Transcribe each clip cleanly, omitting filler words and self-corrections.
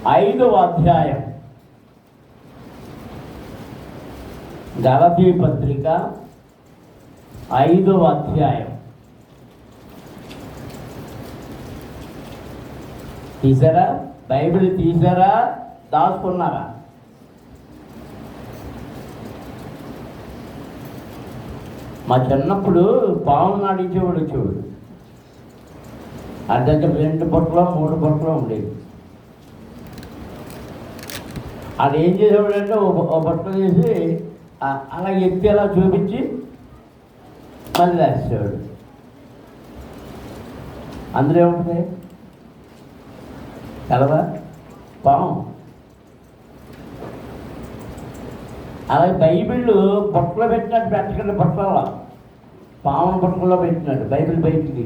5వ అధ్యాయం గలతీ పత్రిక 5వ అధ్యాయం. తీసారా? బైబిల్ తీసారా? దాచుకున్నారా? మా చిన్నప్పుడు పాము నాటించేవాడు చూడు, అర్థం 2 బొట్టలో 3 బొట్టలో ఉండేది. అది ఏం చేసేవాడంటే ఓ బొట్ట చేసి అలా ఎత్తి అలా చూపించి మళ్ళీ వేసేవాడు. అందులో ఏముంటుంది? కలవా? పాము. అలాగే బైబిల్ బొట్టలో పెట్టినట్టు పెట్టకండి, బొట్టలో పామును బొట్టలో పెట్టినాడు. బైబిల్ బయటికి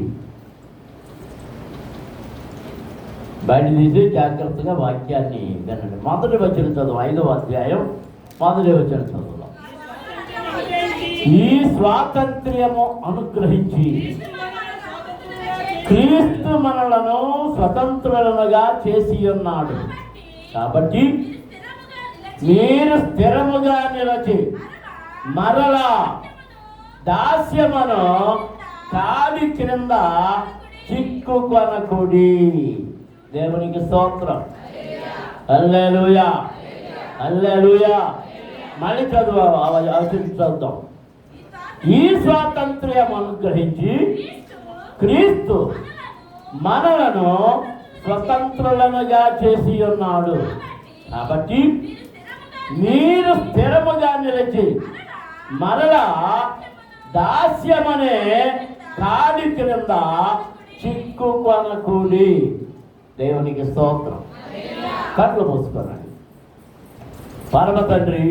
బయట తీసి జాగ్రత్తగా వాక్యాన్ని వినండి. మొదటి వచనం చదువు, 5వ అధ్యాయం మొదటి వచనం చదువుదాం. ఈ స్వాతంత్ర్యము అనుగ్రహించి క్రీస్తు మనలను స్వతంత్రులుగా చేసి ఉన్నాడు. కాబట్టి మీరు స్థిరముగా నిలచి మరలా దాస్యమును కాలి క్రింద చిక్కుకొనకుడి. దేవునికి స్తోత్రం. హల్లెలూయా, హల్లెలూయా. మళ్ళీ చదువుదాం. ఈ స్వాతంత్ర్యం అనుగ్రహించి క్రీస్తు మనలను స్వతంత్రులనుగా చేసి ఉన్నాడు. కాబట్టి మీరు స్థిరముగా నిలిచి మరలా దాస్యమనే కాలి క్రింద చిక్కుకొనకూడి. దేవునికి స్తోత్రం. కళ్ళు మూసుకోనండి. పరమ తండ్రి,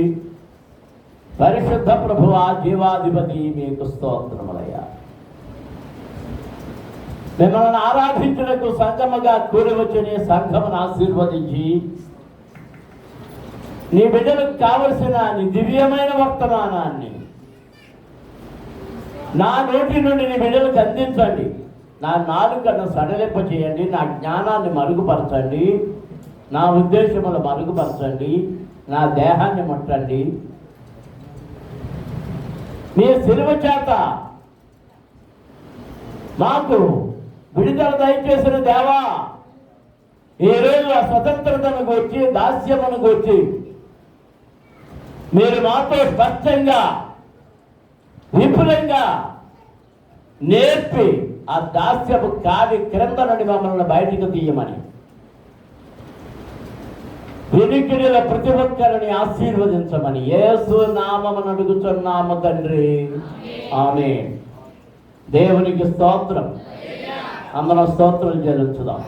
పరిశుద్ధ ప్రభువా, జీవాధిపతి, మీకు స్తోత్రములయ్యా. మిమ్మల్ని ఆరాధించుటకు సంఘముగా కూడి వచ్చిన సంఘమును ఆశీర్వదించి నీ బిడ్డలకు కావలసిన నీ దివ్యమైన వర్తమానాన్ని నా నోటి నుండి నీ బిడ్డలకు అందించండి. నా నాలుకను సడలింప చేయండి, నా జ్ఞానాన్ని మరుగుపరచండి, నా ఉద్దేశములు మరుగుపరచండి, నా దేహాన్ని ముట్టండి. మీ శిలువ చేత మాకు విడుదల దయచేసిన దేవా, ఈరోజు ఆ స్వతంత్రతను గురించి, దాస్యమును గురించి మీరు మాతో స్పష్టంగా విపులంగా నేర్పి ఆ దాస్యపు కాలి క్రింద నుండి మమ్మల్ని బయటకు తీయమని వినికిడిల ప్రతి ఒక్కరిని ఆశీర్వదించమని యేసు నామమున అడుగుచున్నాము తండ్రి, ఆమేన్. దేవునికి స్తోత్రం. అందరం స్తోత్రం చెల్లించుదాం.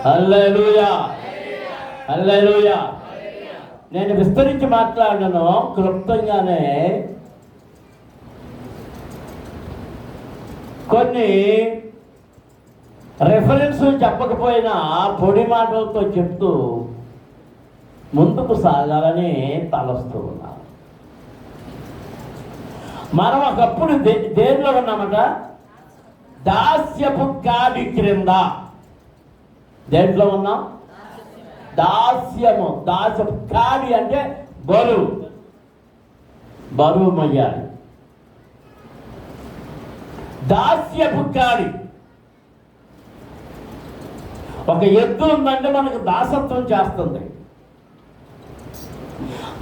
హల్లెలూయా, హల్లెలూయా. నేను విస్తరించి మాట్లాడను, క్లుప్తంగానే కొన్ని రెఫరెన్స్ చెప్పకపోయినా పొడి మాటలతో చెప్తూ ముందుకు సాగాలని తలస్తూ ఉన్నాను. మనం ఒకప్పుడు దేనిలో ఉన్నామట? దాస్యపు కాడి క్రింద. దేంట్లో ఉన్నాం? దాస్యము. దాస్యపు కాడి అంటే బరువు మొయ్యాలి. దాస్యపు కాడి. ఒక ఎద్దు ఉందంటే మనకు దాసత్వం చేస్తుంది.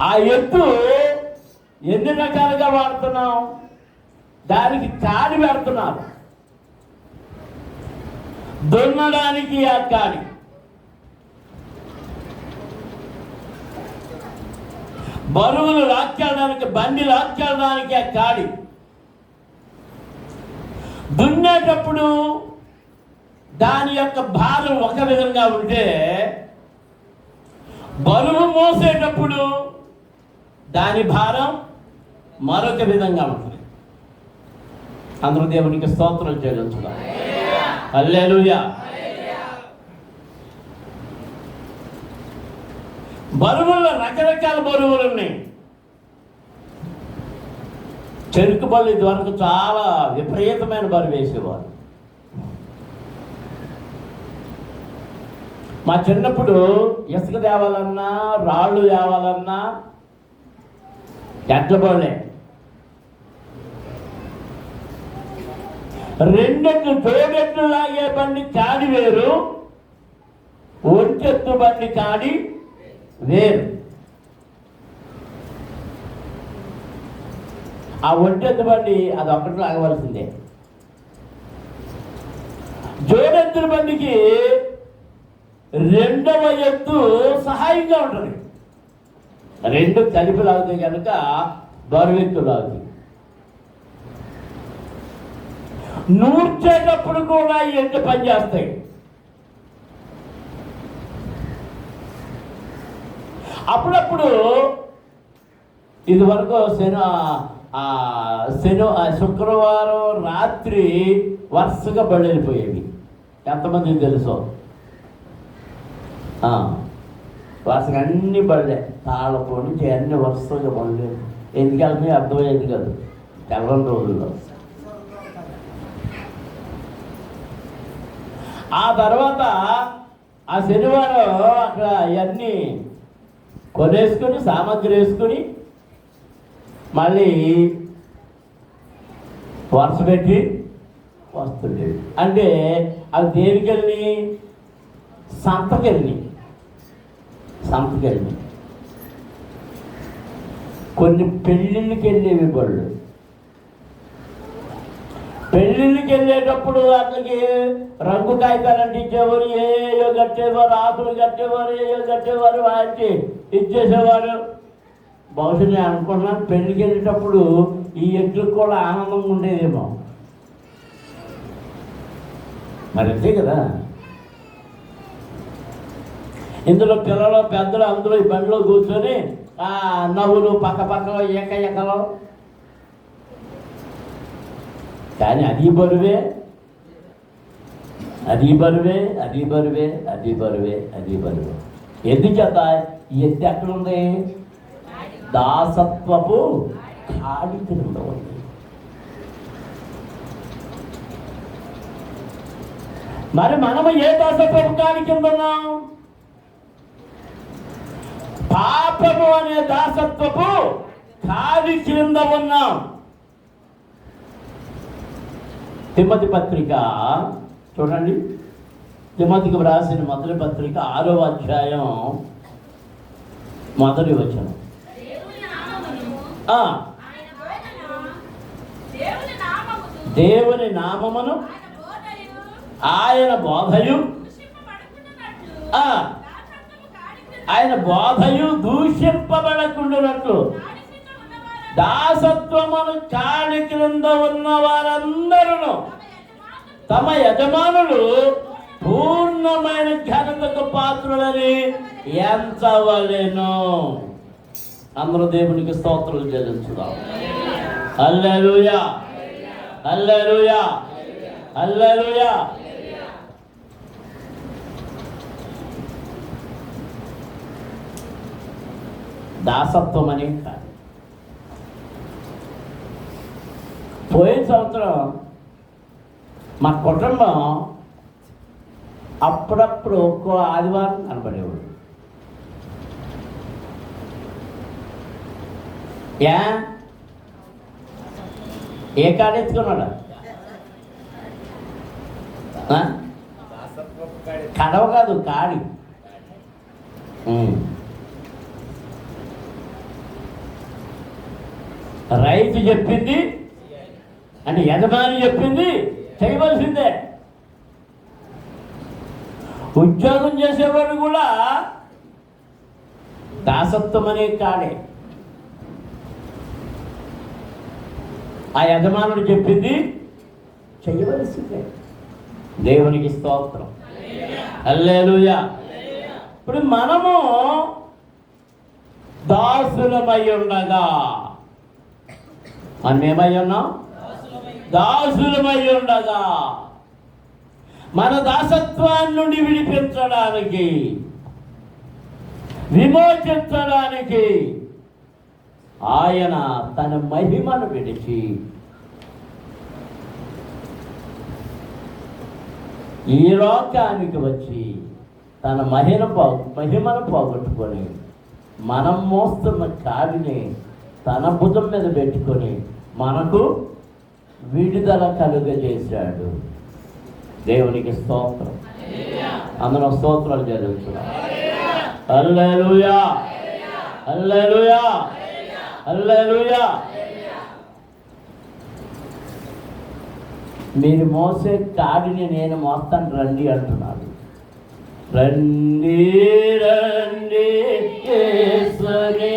ఆ ఎద్దు ఎన్ని రకాలుగా వాడుతున్నాం? దానికి కాడి పెడుతున్నారు. దున్నడానికి ఆ కాడి, బరువులు లాక్కెళ్ళడానికి, బండి లాక్కెళ్ళడానికి ఆ కాడి, దున్నేటప్పుడు దాని యొక్క భారం ఒక విధంగా ఉంటే బరువు మోసేటప్పుడు దాని భారం మరొక విధంగా ఉంటుంది. అందరూ దేవునికి స్తోత్రం చెల్లించుదాం. హల్లెలూయా. బరువుల్లో రకరకాల బరువులు ఉన్నాయి. చెరుకు బళ్ళు ఇదివరకు చాలా విపరీతమైన బరువు వేసేవారు. మా చిన్నప్పుడు ఇసుక తేవాలన్నా రాళ్ళు తేవాలన్నా ఎట్ల పోలే, రెండెట్లు తోడెట్లు లాగే బండి చాడి వేరు, ఒంటెత్తు బండి చాడి వేరు. ఆ ఒంటెత్తు బండి అది ఒక్కటి లాగవలసిందే. జోడెత్తుల బండికి రెండవ ఎత్తు సహాయంగా ఉంటుంది. రెండు కలిపి లాగితే కనుక బరువెత్తు లాగుతుంది. నూర్చేటప్పుడు కూడా ఈ ఎత్తు పనిచేస్తాయి. అప్పుడప్పుడు ఇది వరకు శుక్రవారం రాత్రి వరుసగా బళ్ళు వెళ్ళిపోయేవి. ఎంతమందికి తెలుసో? వరుసగా అన్ని బళ్ళే, తాళపు నుంచి అన్ని వరుసగా బళ్ళు. ఎందుకు వెళ్తున్నాయి అర్థమయ్యేది కాదు తెల్లని రోజుల్లో. ఆ తర్వాత ఆ శనివారం అక్కడ అవన్నీ కొనేసుకొని సామాగ్రి వేసుకొని మళ్ళీ వరుస పెట్టి వస్తుండేవి. అంటే అవి దేనికెళ్ళి? సంతకెళ్ళి. కొన్ని పెళ్ళిళ్ళకి వెళ్ళేవి బళ్ళు. పెళ్ళిళ్ళకి వెళ్ళేటప్పుడు వాటికి రంగు కాగితాలు అంటించేవారు, ఏయో కట్టేవారు, ఆకులు కట్టేవారు, ఏయో కట్టేవారు, వాటి ఇచ్చేసేవారు. బహుశా నేను అనుకున్నాను పెళ్ళికి వెళ్ళేటప్పుడు ఈ ఎడ్లకు కూడా ఆనందంగా ఉండేదేమో. మరి అంతే కదా. ఇందులో పిల్లలు పెద్దలు అందులో ఈ బండిలో కూర్చొని నవ్వులు పక్క పక్కలో ఎక్కలో. కానీ అది బరువే. ఎందుచేత ఈ ఎద్దు ఎక్కడుంది? దాసత్వపు కాడి కింద ఉంది. మరి మనము ఏ దాసత్వపు కాడి కింద ఉన్నాం? పాపము అనే దాసత్వపు కాడి కింద ఉన్నాం. తిమ్మతి పత్రిక చూడండి, తిమ్మతికి వ్రాసిన మొదటి పత్రిక 6వ అధ్యాయం 1వ వచనం. దేవుని నామమును ఆయన బోధయు దూషింపబడకుండానట్లు దాసత్వమును కాడి క్రింద ఉన్న వారందరూ తమ యజమానులు పూర్ణమైన ఘనతకు పాత్రులని ఎంచవలెను. అందరూ దేవునికి స్తోత్రాలు చెల్లించుదాం. హల్లెలూయా, హల్లెలూయా, హల్లెలూయా. దాసత్వం అనే కాదు. పోయిన సంవత్సరం మా కుటుంబం అప్పుడప్పుడు ఒక్కో ఆదివారం కనబడేవాడు. ఏ కాడ ఎత్తుకున్నాడా? కడవ కాదు, కాడి. రైతు చెప్పింది అంటే యజమాని చెప్పింది చేయవలసిందే. ఉద్యోగం చేసేవాడు కూడా దాసత్వం అనే కాడే. ఆ యజమానుడు చెప్పింది చేయవలసిందే. దేవునికి స్తోత్రం, హల్లెలూయా. ఇప్పుడు మనము దాసులమై ఉండగా, మనం ఏమై ఉన్నాం? దాసులమై ఉండగా మన దాసత్వాన్ని నుండి విడిపించడానికి, విమోచించడానికి ఆయన తన మహిమను విడిచి ఈ లోకానికి వచ్చి తన మహిమను పోగొట్టుకొని మనం మోస్తున్న కాడిని తన భుజం మీద పెట్టుకొని మనకు విడుదల కలుగజేశాడు. దేవునికి స్తోత్రం. అందరూ స్తోత్రాలు జరుగుతున్నాం. హల్లెలూయా, హల్లెలూయా, హల్లెలూయా. మీరు మోసే కాడిని నేను మోస్తాను రండి అంటున్నాడు. రండి రండి యేసుని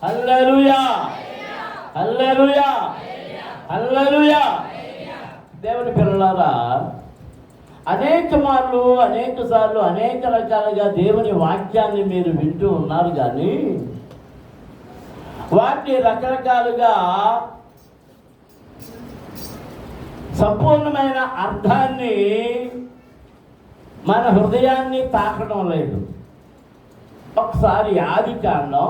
హల్లెలూయా, హల్లెలూయా. దేవుని పిల్లలారా, అనేక సార్లు అనేక రకాలుగా దేవుని వాక్యాన్ని మీరు వింటూ ఉన్నారు, కానీ వాటిని రకరకాలుగా సంపూర్ణమైన అర్థాన్ని మన హృదయాన్ని తాకడం లేదు. ఒకసారి ఆదికాండం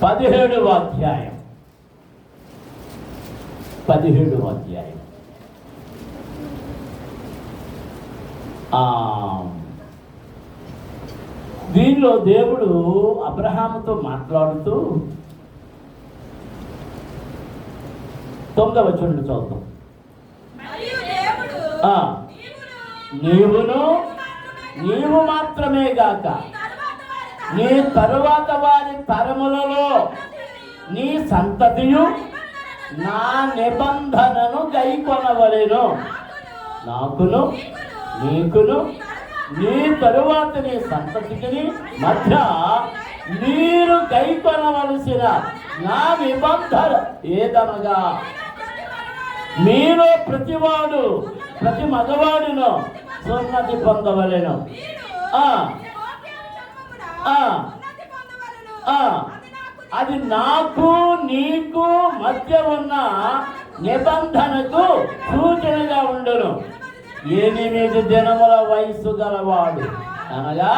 17వ అధ్యాయం దీనిలో దేవుడు అబ్రహాముతో మాట్లాడుతూ 9వ వచనం చదువుతాం. నీవు మాత్రమే గాక నీ తరువాత వారి తరములలో నీ సంతతియు నా నిబంధనను గైకొనవలెను. నాకును నీకును నీ తరువాత నీ సంతతికి మధ్య మీరు గైకొనవలసిన నా నిబంధన ఏదనగా, మీలో ప్రతి మగవాడును సున్నతి పొందవలెను. అది నాకు నీకు మధ్య ఉన్న నిబంధనకు సూచనగా ఉండును. 8 దినముల వయసు గలవాడు, అనగా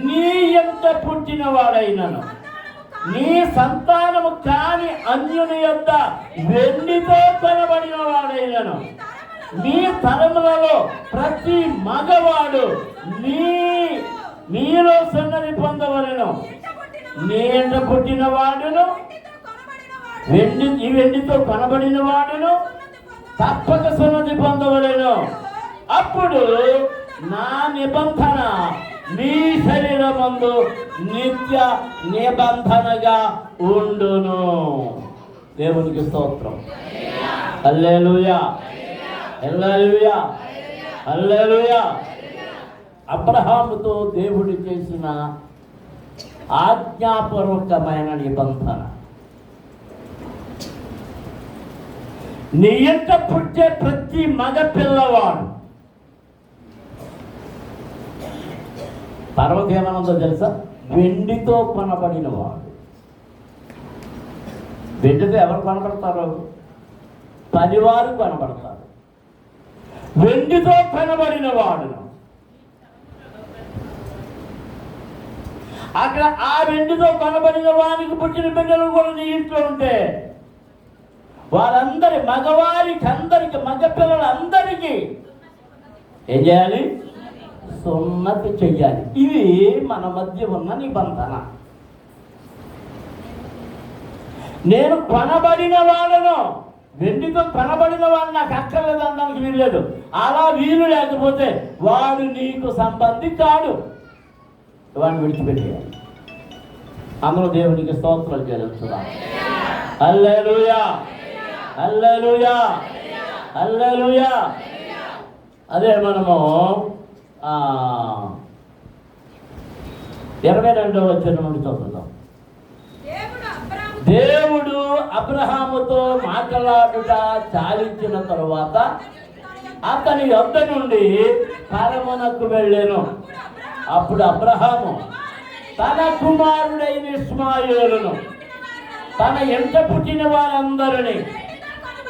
నీ ఎంత పుట్టినవాడైనను నీ సంతానము కాని అన్యుని యొద్ద వెండితో కొనబడిన వాడైనను మీ తరములలో ప్రతి మగవాడు మీలో సున్నతి పొందవలెను. నీ ఎంట పుట్టిన వాడును వెండితో కొనబడిన వాడును తప్పక సున్నతి పొందవలెను. అప్పుడు నా నిబంధన మీ శరీరమందు నిత్య నిబంధనగా ఉండును. దేవునికి స్తోత్రం. హల్లెలూయా, హల్లెలూయా, హల్లెలూయా. అబ్రహాముతో దేవుడు చేసిన ఆజ్ఞాపూర్వకమైన నిబంధన. నీ ఇంట పుట్టే ప్రతి మగ పిల్లవాడు, తర్వాత ఏమనుందో తెలుసా, వెండితో కొనబడిన వాడు. వెండితో ఎవరు కొనబడతారు? పనివారు కొనబడతారు. వెండితో కొనబడిన వాడును. అక్కడ ఆ వెండితో కొనబడిన వారికి పుట్టిన బిడ్డలు కూడా నీ ఇంట్లో ఉంటే వారందరి మగవారికి అందరికి, మగ పిల్లలందరికీ ఏం చేయాలి? సున్నతి చెయ్యాలి. ఇది మన మధ్య ఉన్న నిబంధన. నేను కొనబడిన వాడను, వెండితో కొనబడిన వాడు నాకు అక్కర్లేదు అనడానికి వీల్లేదు. అలా వీలు లేకపోతే వాడు నీకు సంబంధి కాడు, వాడిని విడిచిపెట్టేయాలి. అందరూ దేవునికి స్తోత్రాలు చెల్లించుదాం. హల్లెలూయా, హల్లెలూయా, హల్లెలూయా. అదే మనము 22వ వచనం నుండి చదువుతాం. దేవుడు అబ్రహాముతో మాట్లాడుట చాలించిన తరువాత అతని యొద్ద నుండి పరమునకు వెళ్ళెను. అప్పుడు అబ్రహాము తన కుమారుడైన ఇష్మాయేలును, తన ఎంట పుట్టిన వారందరినీ,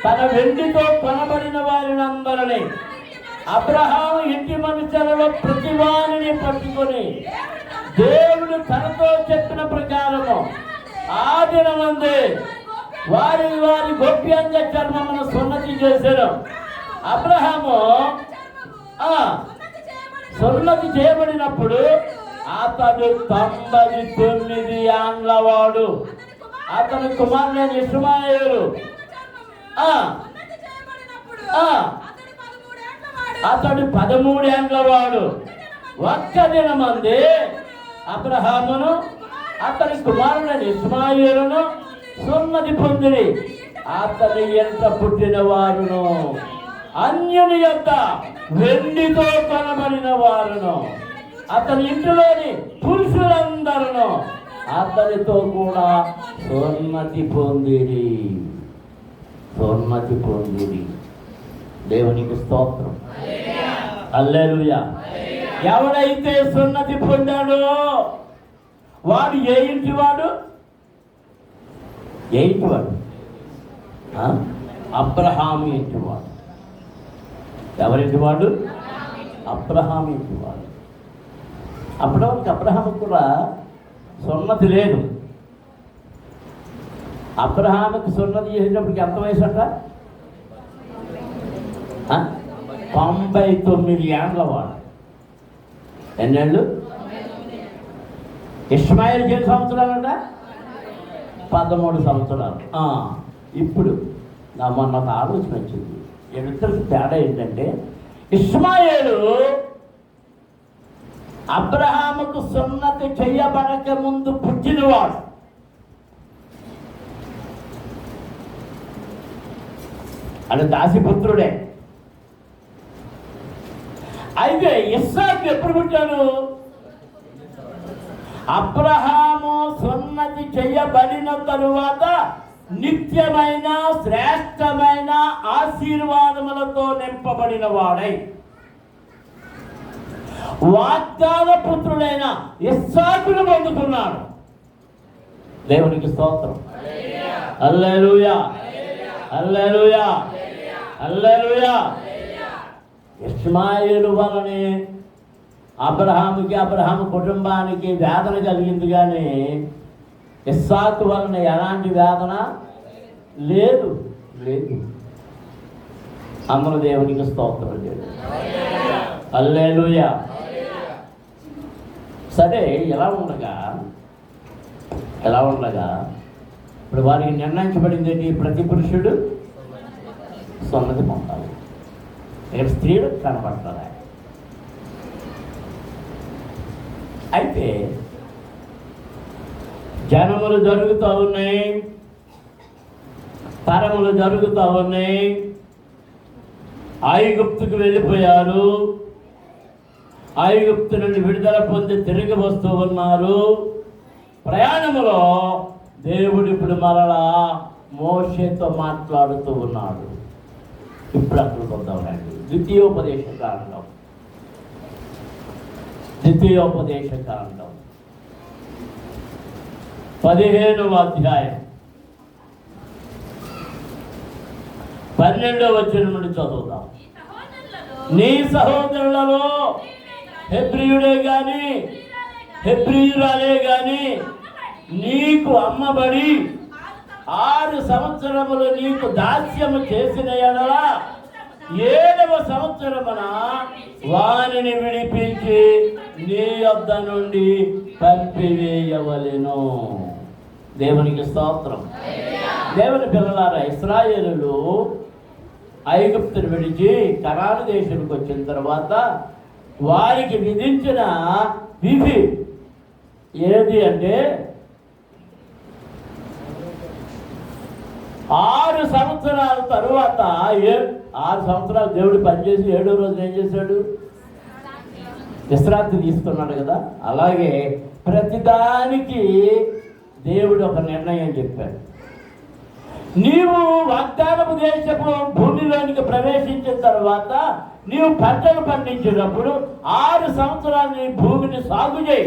తన వెండితో కొనబడిన వారినందరినీ, అబ్రహాము ఇంటి మనుషులలో ప్రతి వారిని పట్టుకొని దేవుడు తనతో చెప్పిన ప్రకారము ఆ దినమందే వారి వారి గోప్యాంగ చర్మమును సున్నతి చేశారు. అబ్రహాము సున్నతి చేయబడినప్పుడు అతడు 99 ఏండ్ల వాడు. అతని కుమారుడైన ఇష్మాయేలు అతడు 13 ఏండ్ల వాడు. ఒక్క దినమందే అబ్రహామును అతని కుమారుడైన ఇష్మాయేలును సున్నతి పొందిరి. అతని ఎంత పుట్టిన వారును, అన్యుని యొక్క వెండితో కొనబడిన వారును, అతని ఇంటిలోని పురుషులందరూ అతనితో కూడా సున్నతి పొందిరి. సున్నతి పొందిరి. దేవునికి స్తోత్రం. హల్లెలూయా. ఎవడైతే సున్నతి పొందాడో వాడు ఏ ఇంటి వాడు? ఏ ఇంటి వాడు? అబ్రహాము ఇంటి వాడు. ఎవరింటి వాడు? అబ్రహాము ఇంటి వాడు. అప్పటివరకు అబ్రహాము కూడా సున్నతి లేదు. అబ్రహాముకి సున్నతి చేసేటప్పటికి ఎంత వయసు అంట? 99 ఏండ్ల వాడు. ఎన్నేళ్ళు? ఇష్మాయేలుకి ఎన్ని సంవత్సరాలంట? 13 సంవత్సరాలు. ఇప్పుడు మొన్న ఒక ఆలోచన వచ్చింది. వీళ్ళిద్దరికి తేడా ఏంటంటే, ఇష్మాయేలు అబ్రహాముకు సున్నతి చెయ్యబడక ముందు పుట్టినవాడు. అది దాసిపుత్రుడే. అయితే ఇస్సాకు ఎప్పుడు పుట్టాడు? అబ్రహాము సున్నతి చేయబడిన తరువాత నిత్యమైన శ్రేష్టమైన ఆశీర్వాదములతో నింపబడిన వాడై వాగ్దాన పుత్రుడైన ఇస్సాకును పొందుకున్నాడు. దేవునికి స్తోత్రం. హల్లెలూయా, హల్లెలూయా, హల్లెలూయా. ఇష్మాయేలు వలనే అబ్రహాము కుటుంబానికి వేదన కలిగింది, కానీ ఇస్సాకు వలన ఎలాంటి వేదన లేదు. అందరూ దేవునికి స్తోత్రం చేయండి. హల్లెలూయా. సరే, ఎలా ఉండగా ఇప్పుడు వారికి నిర్ణయించబడింది ఏంటి? ప్రతి పురుషుడు సున్నతి పొందాలి. ఇక్కడ స్త్రీలు కనపడతారు. అయితే జనములు జరుగుతూ ఉన్నాయి, తరములు జరుగుతూ ఉన్నాయి. ఐగుప్తుకు వెళ్ళిపోయారు. ఐగుప్తు నుండి విడుదల పొంది తిరిగి వస్తూ ఉన్నారు. ప్రయాణములో దేవుడు ఇప్పుడు మరలా మోషేతో మాట్లాడుతూ ఉన్నాడు. ఇప్పుడు అక్కడికి వద్దామండి. ద్వితీయోపదేశ కాండం 15వ అధ్యాయం 12వ వచనం నుండి చదువుదాం. నీ సహోదరులలో హెబ్రీయుడే గాని హెబ్రీయురాలే గాని నీకు అమ్మబడి 6 సంవత్సరములు నీకు దాస్యము చేసిన ఎడల 7వ సంవత్సరమున వానిని విడిపించి నీ యొద్ద నుండి పంపివేయవలెను. దేవునికి స్తోత్రం. దేవుని పిల్లలారా, ఇశ్రాయేలులు ఐగుప్తును విడిచి కనాను దేశానికి వచ్చిన తర్వాత వారికి విధించిన విధి ఏది అంటే 6 సంవత్సరాల తరువాత 6 సంవత్సరాలు దేవుడు పనిచేసి 7వ రోజున ఏం చేశాడు? విశ్రాంతి తీసుకున్నాడు కదా. అలాగే ప్రతిదానికి దేవుడు ఒక నిర్ణయం చెప్పాడు. నీవు వాగ్దానపు దేశపు భూమిలోనికి ప్రవేశించిన తర్వాత నీవు పంటలు పండించినప్పుడు 6 సంవత్సరాలు నీ భూమిని సాగు చేయి.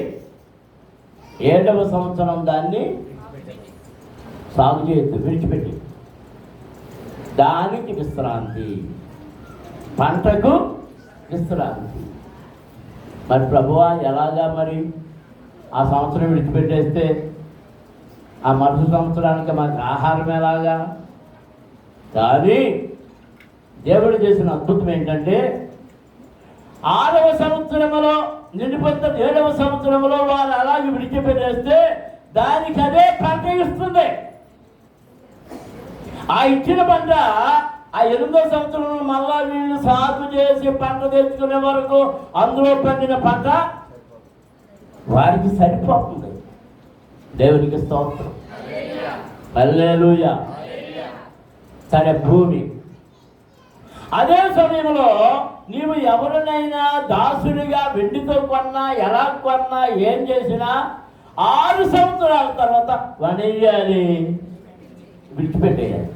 7వ సంవత్సరం దాన్ని సాగు చేయొద్దు, విడిచిపెట్టి. దానికి విశ్రాంతి, పంటకు విశ్రాంతి. మరి ప్రభువా ఎలాగా? మరి ఆ సంవత్సరం విడిచిపెట్టేస్తే ఆ మరుసటి సంవత్సరానికి మాకు ఆహారం ఎలాగా? కానీ దేవుడు చేసిన అద్భుతం ఏంటంటే 6వ సంవత్సరంలో నిండిపోతే 7వ సంవత్సరంలో వారు అలాగే విడిచిపెట్టేస్తే దానికి అదే పంట ఇస్తుంది. ఆ ఇచ్చిన పంట ఆ 8వ సంవత్సరంలో మళ్ళా వీళ్ళు సాగు చేసి పంట తెచ్చుకునే వరకు అందులో పండిన పంట వారికి సరిపోతుంది. దేవునికి స్తోత్రం. హల్లెలూయా. సరే, భూమి. అదే సమయంలో నీవు ఎవరినైనా దాసుడిగా వెండితో కొన్నా, ఎలా కొన్నా, ఏం చేసినా 6 సంవత్సరాల తర్వాత వనెయ్యాలి, విడిచిపెట్టేయాలి.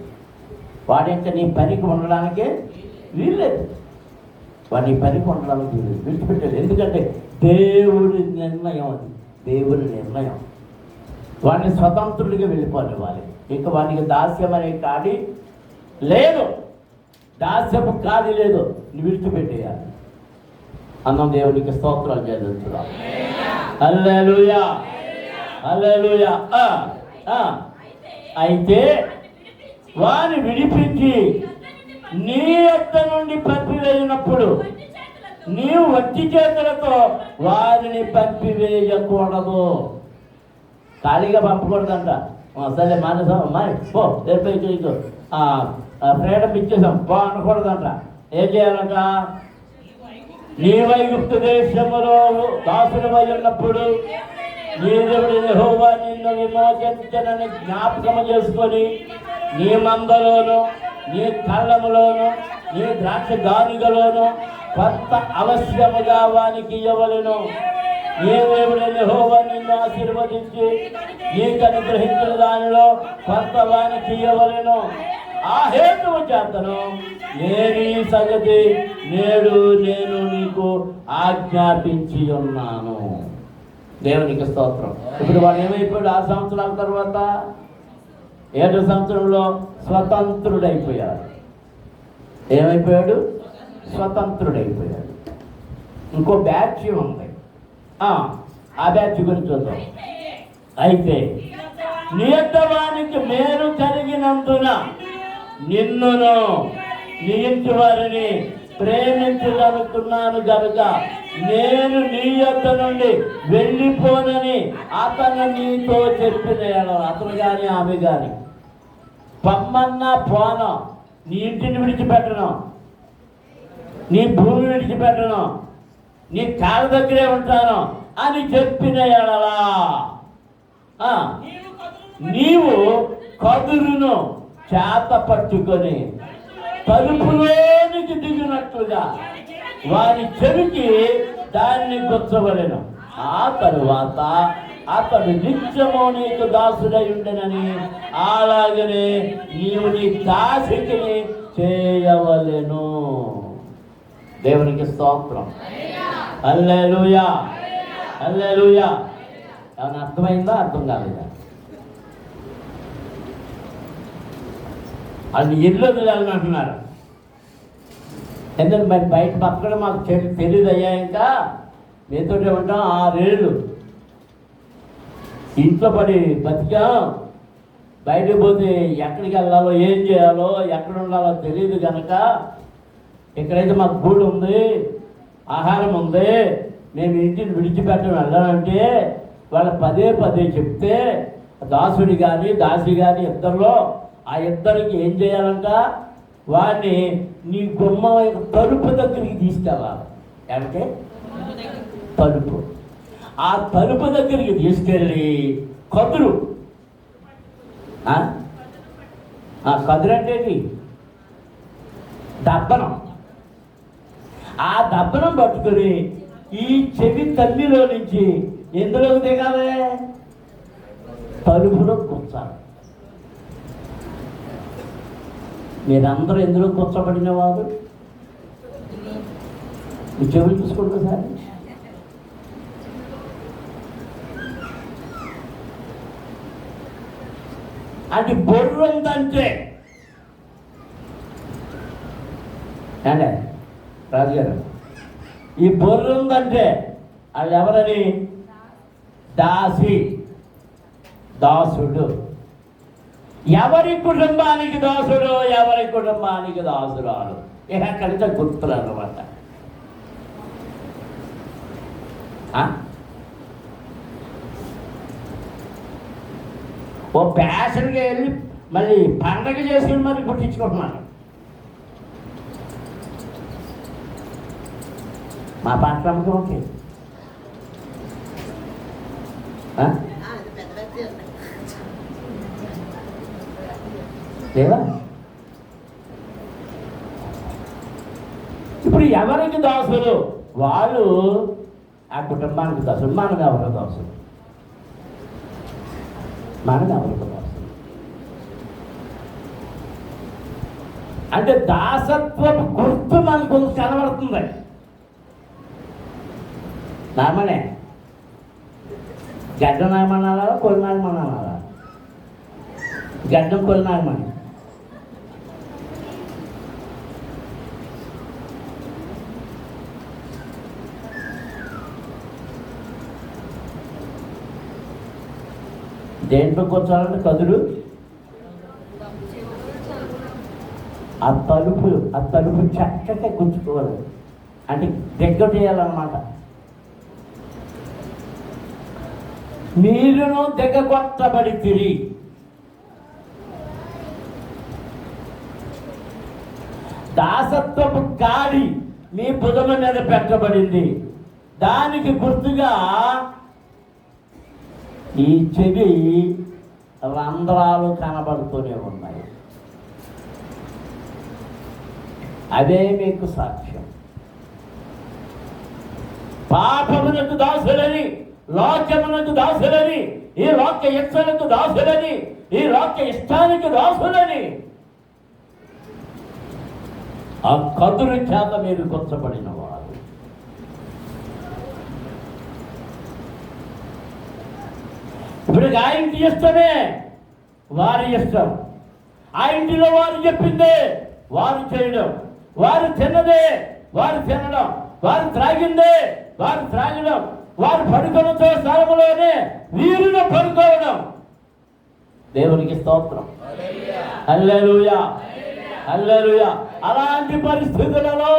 వాడి ఇంకా నీ పనికి ఉండడానికే వీల్లేదు. వాడి నీ పనికి ఉండడానికి వీల్లేదు, విడిచిపెట్టేది. ఎందుకంటే దేవుడి నిర్ణయం, అది దేవుడి నిర్ణయం. వాడిని స్వతంత్రుడిగా వెళ్ళిపోనివ్వాలి. ఇక వాడికి దాస్యం అనే కాడి లేదు, దాస్యపు కాడి లేదు, నువ్వు విడిచిపెట్టేయాలి. అన్నం దేవునికి స్తోత్రాలు చేస్తున్నాం. హల్లెలూయా, హల్లెలూయా. అయితే వారిని విడిపించి నీ యొద్ద నుండి పంపివేసినప్పుడు నీవు వట్టి చేతులతో వారిని పంపివేయకూడదు. ఖాళీగా పంపకూడదంట. సరే మానేసాం, అమ్మాయి పో, తెరిపోయి ఫ్రీడమ్ ఇచ్చేసాం పో అనకూడదంట. ఏం చేయాలంట? నీ ఐగుప్తు దేశములో దాసులమై ఉన్నప్పుడు నీ దేవుడు యెహోవా నిన్ను విమోచించనని జ్ఞాపకం చేసుకొని నీ మందలోను, నీ కళ్ళములోను, నీ ద్రాక్ష గానుగలోను కొంత అవశ్యముగా వానికి ఇవ్వవలెను. నీ దేవుడు యెహోవా నిన్ను ఆశీర్వదించి నీకు అనుగ్రహించిన దానిలో కొంత వానికి ఇవ్వవలెను. ఆ హేతువు చేతను నేను ఈ సంగతి నేడు నేను నీకు ఆజ్ఞాపించి ఉన్నాను. దేవునికి స్తోత్రం. ఇప్పుడు వాడు ఏమైపోయాడు? 6 సంవత్సరాల తర్వాత 7వ సంవత్సరంలో స్వతంత్రుడైపోయాడు. ఏమైపోయాడు? స్వతంత్రుడైపోయాడు. ఇంకో బ్యాచ్ ఉంది, ఆ బ్యాచ్ గురించి చూద్దాం. అయితే నియతవానికి మేలు కలిగినందున నిన్నును నియించు వారిని ప్రేమించగలుగుతున్నాను గనుక నేను నీ యొద్ద నుండి వెళ్ళిపోనని అతను నీతో చెప్పిన అతను కానీ ఆమె కానీ పమ్మన్నా పోను, నీ ఇంటిని విడిచిపెట్టను, నీ భూమి విడిచిపెట్టను, నీ కాళ్ళ దగ్గరే ఉంటాను అని చెప్పిన ఎడలా నీవు కదురును చేత పట్టుకొని తలుపులోనికి దిగినట్లుగా వారి చెవికి దాన్ని గుచ్చవలెను. ఆ తరువాత అతడు నిత్యము నీకు దాసుడై ఉండెనని, అలాగనే నీవు నీ దాసికి చేయవలెను. దేవునికి స్తోత్రం. హల్లెలూయా, హల్లెలూయా. ఏమైనా అర్థమైందా? అర్థం కాలేదా? అది ఇల్లు వదిలేయాలంటున్నారు. ఎందుకంటే మరి బయట బతకడం మాకు తెలియదు అయ్యా. ఇంకా మీతోటే ఉంటాం 6 ఏళ్ళు ఇంట్లో పడి బతికాం. బయటకు పోతే ఎక్కడికి వెళ్ళాలో, ఏం చేయాలో, ఎక్కడ ఉండాలో తెలియదు కనుక ఇక్కడైతే మాకు గూడు ఉంది, ఆహారం ఉంది, మేము ఇంటిని విడిచిపెట్టడం వెళ్ళాలంటే వాళ్ళు పదే పదే చెప్తే దాసుడి కానీ దాసి కానీ ఇద్దరిలో ఆ ఇద్దరికి ఏం చేయాలంట? వాడిని నీ గుమ్మ తలుపు దగ్గరికి తీసుకెళ్ళాలి. అంటే తలుపు, ఆ తలుపు దగ్గరికి తీసుకెళ్ళి కదురు. కదురు అంటే దబ్బనం. ఆ దబ్బనం పట్టుకొని ఈ చెవి తల్లిలో నుంచి ఎందులోకి దిగాలి? తలుపులో కూర్చాలి. మీరందరూ ఎందులో కూర్చోబడిన వారు? మీ చెవులు చూసుకోండి సార్. అది బొర్రు ఉందంటే అంటే రాజుగారు, ఈ బొర్రు ఉందంటే అది ఎవరని? దాసి, దాసుడు. ఎవరి కుటుంబానికి దాసుడు, ఎవరి కుటుంబానికి దాసురాలు, ఇక కలిసి గుర్తులు అన్నమాట. ఓ ప్యాషన్గా వెళ్ళి మళ్ళీ పండగ చేసుకుని మరి పుట్టించుకుంటున్నాను. మా పాఠ్యాంశం ఓకే. లేదా? ఇప్పుడు ఎవరికి దాసులు? వాళ్ళు ఆ కుటుంబానికి దాసులు. మనకు ఎవరు దాసులు? మనకు ఎవరికి దాసులు? అంటే దాసత్వపు గుర్తు మనకు కనబడుతుంది. నామనే గడ్డ నాయమనాలా, కొలి నాయమనాలా? గడ్డం కొలి నాయమని. దేంట్లో కూర్చోాలంటే కదురు. ఆ తలుపు చక్కగా గుంచుకోవాలి. అంటే దగ్గర చేయాలన్నమాట. మీరును దిగగొట్టబడి తిరిగి దాసత్వపు కాడి మీ భుజం మీద పెట్టబడింది. దానికి గుర్తుగా ఈ చెవి రంధ్రాలు కనబడుతూనే ఉన్నాయి. అదే మీకు సాక్ష్యం. పాపమునకు దాసులని, లోకమునకు దాసులని, ఈ లోక ఇష్టలకు దాసులని, ఈ లోక ఇష్టానికి దాసులని ఆ కదురు చేత మీరు కూర్చబడిన వారు. ఇప్పుడు ఆ ఇంటి ఇష్టమే వారి ఇష్టం. ఆ ఇంటిలో వారు చెప్పిందే వారు చేయడం, వారు తిన్నదే వారు తినడం, వారు త్రాగిందే వారు త్రాగడం, వారు పడుకున్న స్థలంలోనే వీరులు పడుకోవడం. దేవునికి స్తోత్రం. హల్లెలూయా, హల్లెలూయా. అలాంటి పరిస్థితులలో,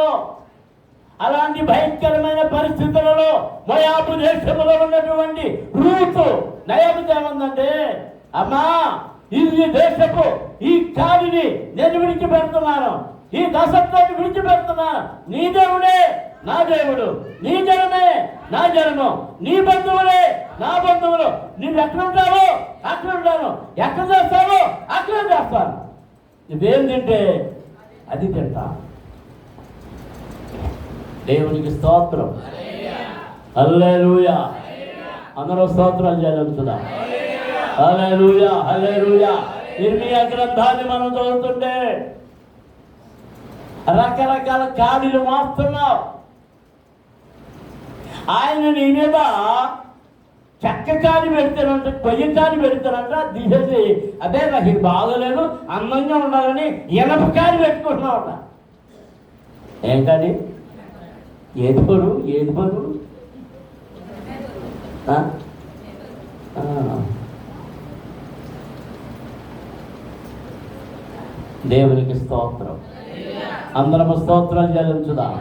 అలాంటి భయంకరమైన పరిస్థితులలో మోయాబు దేశంలో ఉన్నటువంటి రూతు నయాబుతో ఏమందంటే, అమ్మా ఈ దేశపు ఈ కాడిని నేను విడిచిపెడుతున్నాను, ఈ దశత్వాన్ని విడిచిపెడుతున్నాను. నీ దేవుడే నా దేవుడు, నీ జనమే నా జనము, నీ బంధువులే నా బంధువులు. నువ్వు ఎక్కడ ఉంటావో అక్కడ ఉంటాను, ఎక్కడ చేస్తావో అక్కడ చేస్తాను. నువ్వేం తింటే అది తింటా. దేవునికి స్తోత్రం. హల్లెలూయా. అందరూ స్తోత్రం చెల్లించుదాం. హల్లెలూయా, హల్లెలూయా. ఇర్మియా గ్రంథాన్ని మనం చదువుతుంటే రకరకాల కాడిలు మాస్తున్నావు. ఆయన నీ మీద చెక్క కాడి పెడతానంట, కొయ్య కాడి పెడతానంట, తీసేసి అదే నాకు ఇది బాగోలేదు అందంగా ఉండాలని ఎనప కాడి పెట్టుకుంటున్నావుట. ఏం కాడి? ఏది పడు? ఏది పడు? దేవునికి స్తోత్రం. అందరం స్తోత్రం చెల్లించుదాం.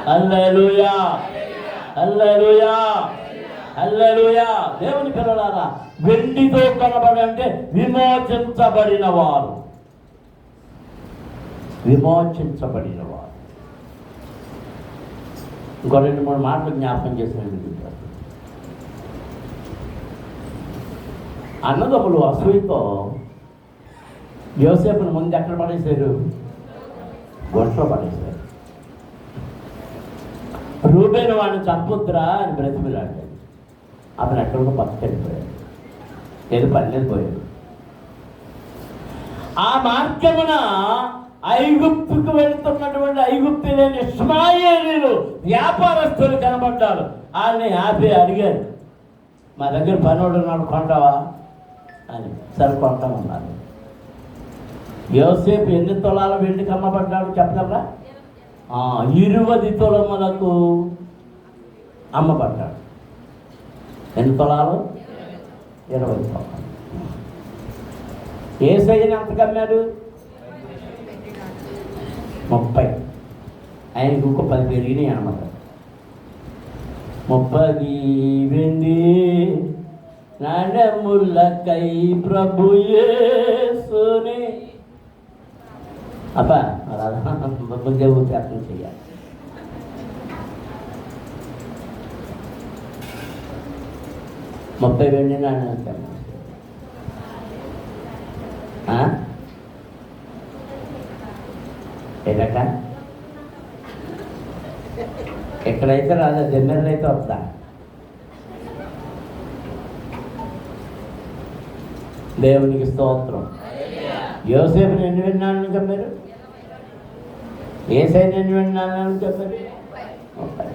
హల్లెలూయా, హల్లెలూయా, హల్లెలూయా. దేవుని పిల్లలారా, వెండితో కొనబడంటే విమోచించబడిన వారు, విమోచించబడిన వారు. ఇంకో 2-3 మాటలు జ్ఞాపకం చేసిన అన్నదమ్ములు అసూయతో యోసేపుని ముందు ఎక్కడ పడేశారు? గొంట్లో పడేశారు. రూబేను వాడిని చంపుద్రా అని బ్రతిమిలాడాడు. అతను ఎక్కడికో పక్కకెళ్ళిపోయాడు, ఏదో పల్లెలు పోయాడు. ఆ మార్గమున ఐగుప్తుకు వెళుతున్నటువంటి ఐగుప్తులేని ఇష్మాయేలీలు వ్యాపారస్తులు కనబడ్డారు. వాళ్ళని ఆపి అడిగారు, మా దగ్గర పనోడు ఉన్నాడు, కొంటావా అని. సరే కొంటామన్నారు. యోసేపు ఎన్ని తులాల వెండికి అమ్మబడ్డాడు చెప్పగలరా? 20 తులములకు అమ్మబడ్డాడు. ఎన్ని తులాలు? 20 తులాలు. యేసయ్యని ఎంతకు అమ్మాడు? 30. ఆయనకు ఇంకో 10 పెరిగినాయి అన్నమాట. 30 వెండి నాణెములకై ప్రభు యేసుని అబ్బా ముందే ఊపిరి చేయాలి. ముప్పై వెండి నాణ్యం ఏదట? ఎక్కడైతే రాదా, జమ్మేళ్ళు అయితే వస్తా. దేవునికి స్తోత్రం. యోసేపుని ఎన్ని విన్నానని చెప్పారు? యేసయ్యని ఎన్ని విన్నానని చెప్పారు? 30.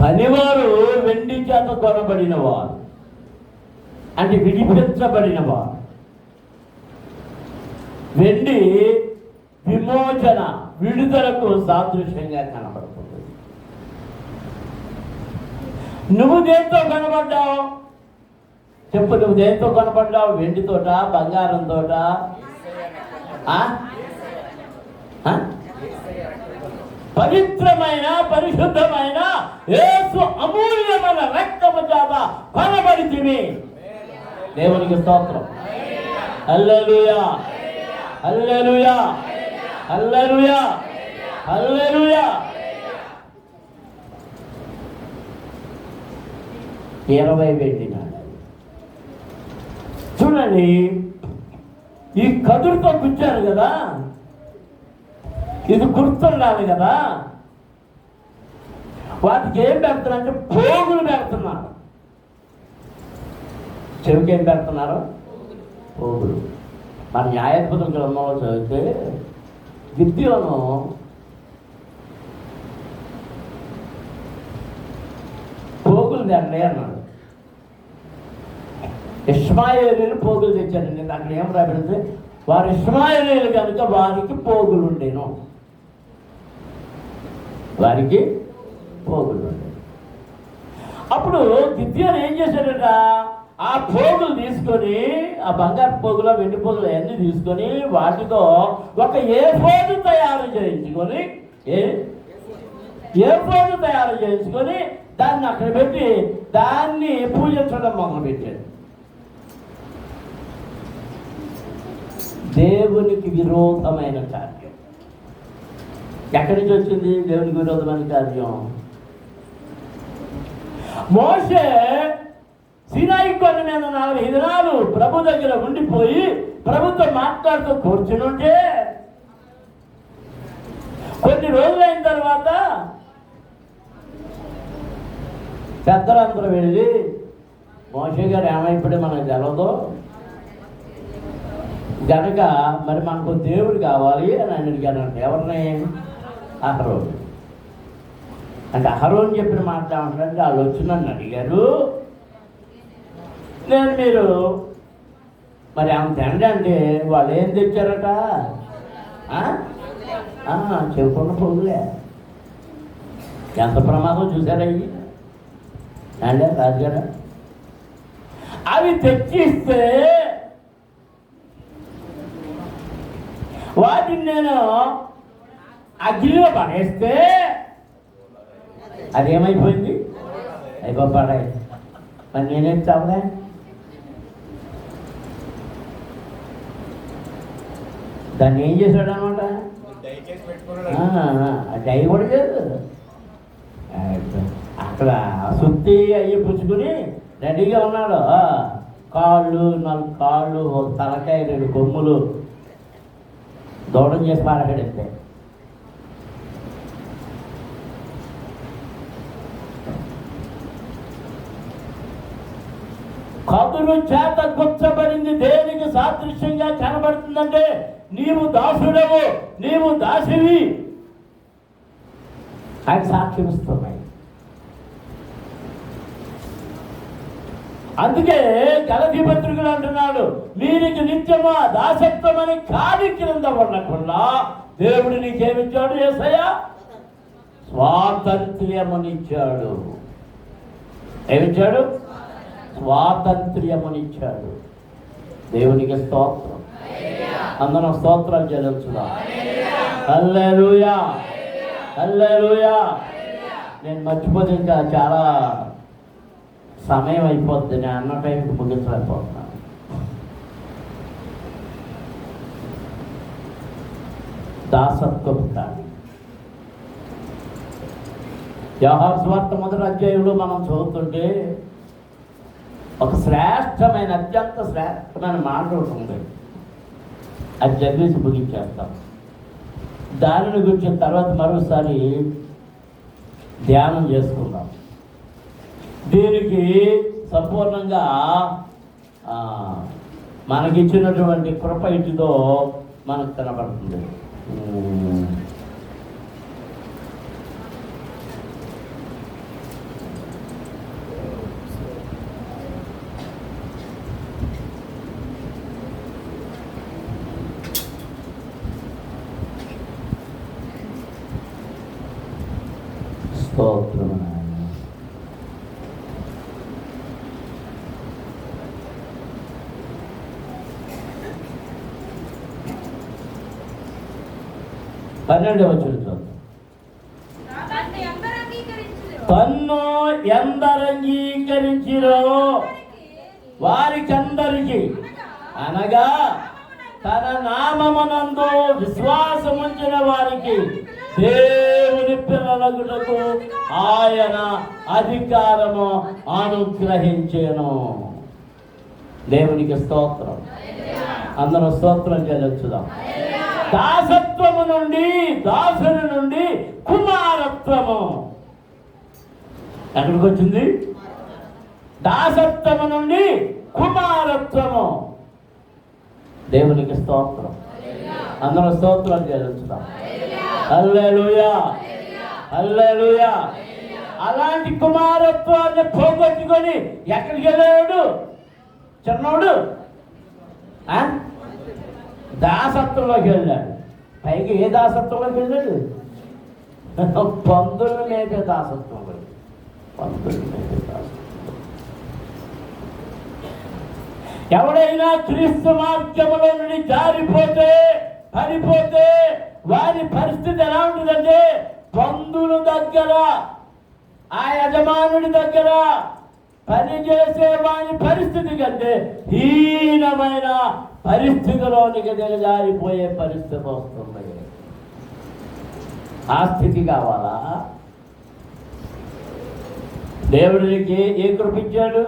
పనివారు వెండి చేత కొనబడిన వారు, అంటే విడిపించబడిన వారు. వెండి విమోచన, విడుదలకు సాదృశ్యంగా కనబడుతుంది. నువ్వు దేంతో కనబడ్డావు చెప్పు? నువ్వు దేంతో కనబడ్డావు? వెండితోట, బంగారంతోట? పవిత్రమైన పరిశుద్ధమైన యేసు అమూల్యమైన రక్తము చేత కొనబడితివి. దేవునికి స్తోత్రం. హల్లెలూయా, హల్లెలూయా, హల్లెలూయా, హల్లెలూయా. 20 వెండి నాణాలు. చూడండి, ఈ కదురుతో కూర్చారు కదా, ఇది గుర్తుండాలి కదా. వాటికి ఏం పెడుతున్నారంటే పోగులు పెడుతున్నారు. చెవికి ఏం పెడుతున్నారు? పోగులు. మన న్యాయాధిపతుల గ్రంథంలో చదివితే గిద్యోను పోగులు తెండి అన్నాడు. ఇష్మాయేలీలు పోగులు తెచ్చారండి. అక్కడ ఏం రాబడితే వారు ఇష్మాయేలీలు కనుక వారికి పోగులు ఉండేను, వారికి పోగులు ఉండే. అప్పుడు గిద్యోను ఏం చేశాడట? ఆ పోగులు తీసుకొని, ఆ బంగారు పోగులు, వెండి పోగులు అన్నీ తీసుకొని వాటితో ఒక ఏఫోదు తయారు చేయించుకొని, ఏఫోదు తయారు చేయించుకొని దాన్ని అక్కడ పెట్టి దాన్ని పూజించడం మొదలుపెట్టాడు. దేవునికి విరోధమైన కార్యం. ఎక్కడి నుంచి వచ్చింది దేవునికి విరోధమైన కార్యం? మోషే సీనాయి కొండ మీద 40 దినాలు ప్రభు దగ్గర ఉండిపోయి ప్రభుత్వం మాట్లాడుతూ కూర్చుని ఉంటే కొన్ని రోజులైన తర్వాత పెద్దలందరూ వెళ్ళి మోషే గారు ఏమైపోయి మనకు తెలవదు గనక మరి మనకు దేవుడు కావాలి అని అడిగానంటే ఎవరిని? అహరోన్. అంటే అహరోన్ చెప్పిన మాట ఏమంటారంటే వాళ్ళు వచ్చి నన్ను అడిగారు, నేను మీరు మరి ఆమె తండ్రి అంటే వాళ్ళు ఏం తెచ్చారట? చెప్పుకున్న పోగులే. ఎంత ప్రమాదం చూసారా ఇవి అంటే రాజుగారు? అవి తెచ్చిస్తే వాటిని నేను అగ్నిలో పడేస్తే అదేమైపోయింది? అయిపోయి మరి నేనేం చావలే. దాన్ని ఏం చేశాడు అనమాట? డై కూడా లేదు. అక్కడ సుత్తి అయ్యి పుచ్చుకుని రెడీగా ఉన్నాడు. కాళ్ళు 4 కాళ్ళు, ఒక తలకాయ, 2 కొమ్ములు దూడం చేసి పారగడితే కదురు చేత గుచ్చబడింది దేనికి సాదృశ్యంగా కనబడుతుందంటే నీవు దాసుడవు, నీవు దాసివి ఆయన సాక్ష్యం ఇస్తున్నాయి. అందుకే గలతీ పత్రికలు అంటున్నాడు, వీరికి నిత్యమా దాసత్వం అని కాడి క్రింద ఉండకుండా దేవుడు నీకేమిచ్చాడు? యేసయ్య స్వాతంత్ర్యమునిచ్చాడు. ఏమిచ్చాడు? స్వాతంత్ర్యమునిచ్చాడు. దేవునికి స్తోత్రం. అందరం స్తోత్రం చెల్లించుదాం. హల్లెలూయా, హల్లెలూయా. నేను మర్చిపోతే ఇంకా చాలా సమయం అయిపోద్ది. నేను అన్న టైంకి ముగించలేకపోతున్నాను. దాసత్వపు కాడి. యోహాను సువార్త 1వ అధ్యాయంలో మనం చదువుతుంటే ఒక శ్రేష్టమైన, అత్యంత శ్రేష్టమైన మాట ఉంటుంది. అది చదివేసి ముగించేస్తాం. దానిని గురించి తర్వాత మరోసారి ధ్యానం చేసుకుందాం. దీనికి సంపూర్ణంగా మనకిచ్చినటువంటి కృప ఇటుతో మనకు కనబడుతుంది. స్తోత్రం. పన్నెండవ వచనం, తన్ను ఎందరంగీకరించిరో వారికందరికి, అనగా తన నామమునందు విశ్వాసముంచిన వారికి దేవుని పిల్లలగుటకు ఆయన అధికారము అనుగ్రహించెను. దేవునికి స్తోత్రం. అందరూ స్తోత్రం చెల్లించుదాం. దాసత్వము నుండి, దాసుని నుండి కుమారత్వము. ఎక్కడికి వచ్చింది? దాసత్వము నుండి కుమారత్వము. దేవునికి స్తోత్రం. అందరూ స్తోత్రం చెల్లించుదాం. హల్లెలూయా, హల్లెలూయా. అలాంటి కుమారత్వాన్ని పోగొట్టుకొని ఎక్కడికి వెళ్ళాడు చిన్నోడు? దాసత్వంలోకి వెళ్ళాడు. పైకి ఏ దాసత్వంలోకి వెళ్ళాడు? పందులను మేపే దాసత్వంలో. పందులను మేపే దాసత్వం. ఎవడైనా క్రీస్తు మార్గములో నుండి జారిపోతే, పడిపోతే వారి పరిస్థితి ఎలా ఉంటుందంటే, పందుల దగ్గర, ఆ యజమానుడి దగ్గర పనిచేసే వారి పరిస్థితి కంటే హీనమైన పరిస్థితిలోనికి దిగజారిపోయే పరిస్థితి వస్తుంది. ఆ స్థితి కావాలా? దేవుడికి ఏ కృపించాడు?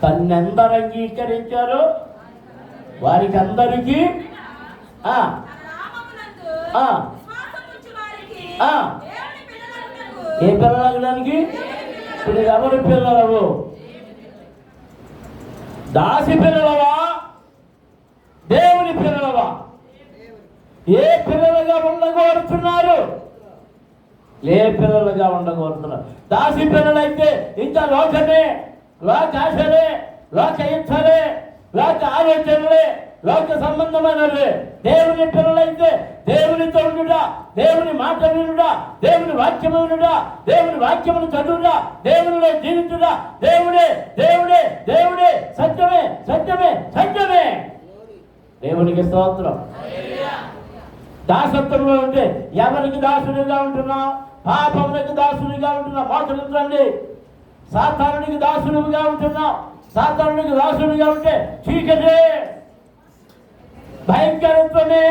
తన్నెందరు అంగీకరించారో వారికి అందరికీ ఆ, ఆ, ఆ. ఏ పిల్లలగడానికి? ఇప్పుడు ఎవరి పిల్లలవు? దాసి పిల్లలవా, దేవుని పిల్లలవా? ఏ పిల్లలుగా ఉండగోరుతున్నారు? ఏ పిల్లలుగా ఉండగోరుతున్నారు? దాసి పిల్లలైతే ఇంకా లోకమే, లోక ఆశలే, లోక ఇచ్చలే, లోక ఆలోచనలే, లోక సంబంధమైనవే. దేవుని పిల్లలైతే దేవునితో ఉండుట, దేవుని మాట వినుడా, దేవుని వాక్యము వినుడా, దేవుని వాక్యమును చదువుడా, దేవునిలో జీవించుడా. దేవుడే దేవుడే దేవుడే, సత్యమే సత్యమే సత్యమే. దేవునికి స్తోత్రం. దాసత్వంలో ఉంటే ఎవరికి దాసుడిగా ఉంటున్నావు? పాపములకు దాసుడిగా ఉంటున్నావు. మోసరించండి. సాతానుడికి దాసుడిగా ఉంటున్నావు. సాతానుడికి దాసుడిగా ఉంటే చీకటే, భయంకరత్వమే.